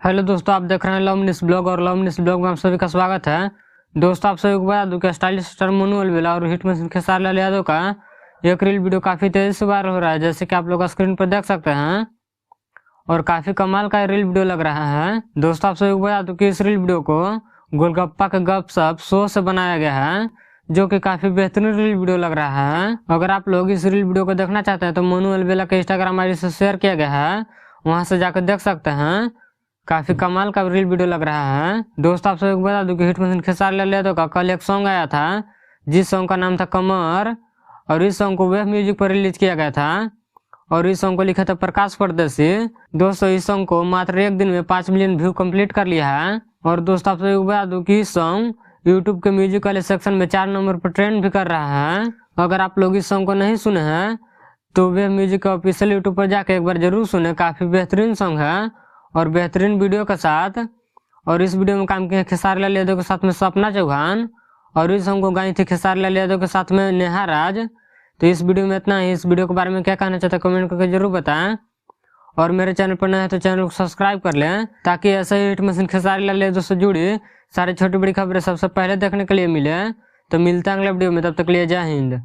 Hello दोस्तों, आप देख रहे हैं लवनिस ब्लॉग और लवनिस ब्लॉग में आप सभी का स्वागत है। दोस्तों, आप सभी को बता दूं कि स्टाइलिश स्टार मनु अलवेला और हिट मशीन खेसारी लाल यादव का एक रील वीडियो काफी तेजी से वायरल हो रहा है, जैसे कि आप लोग स्क्रीन पर देख सकते हैं। और काफी कमाल का रील वीडियो लग रहा है। दोस्तों, आप सभी को बता दूं कि इस रील वीडियो को गोलगप्पा के गपशप शो से बनाया गया है, जो कि काफी बेहतरीन रील वीडियो लग रहा है। अगर आप लोग इस रील वीडियो को देखना चाहते हैं तो मनु अलवेला के इंस्टाग्राम आईडी से शेयर किया गया है, वहां से जाकर देख सकते हैं। काफी कमाल का रील वीडियो लग रहा है। दोस्तों, आप सभी को बता दूं कि हिट मशीन खेसारी लाल यादव का कल एक सॉन्ग आया था, जिस सॉन्ग का नाम था कमर, और इस सॉन्ग को वेब म्यूजिक पर रिलीज किया गया था। और इस सॉन्ग को लिखा था प्रकाश परदेसी। दोस्तों, इस सॉन्ग को मात्र एक दिन में 5 मिलियन व्यू कंप्लीट कर लिया है। और दोस्तों, आप सभी को बता दूं कि इस सॉन्ग यूट्यूब के म्यूजिक वाले सेक्शन में 4 नंबर पर ट्रेंड भी कर रहा है। अगर आप लोग इस सॉन्ग को नहीं सुने हैं तो वेब म्यूजिक का ऑफिशियल यूट्यूब पर जाकर एक बार जरूर सुने। काफी बेहतरीन सॉन्ग है और बेहतरीन वीडियो के साथ। और इस वीडियो में काम किए खेसारी लाल यादव के साथ में सपना चौहान, और इस सॉन्ग को गाई थी खेसारी लाल यादव के साथ में नेहा राज। तो इस वीडियो में इतना ही। इस वीडियो के बारे में क्या कहना चाहते हैं कमेंट करके जरूर बताएं। और मेरे चैनल पर नए हैं तो चैनल को सब्सक्राइब कर लें, ताकि ऐसे ही हिट मशीन खेसारी लाल यादव से जुड़ी सारी छोटी बड़ी खबरें सबसे पहले देखने के लिए मिले। तो मिलते हैं अगले वीडियो में, तब तक के लिए जय हिंद।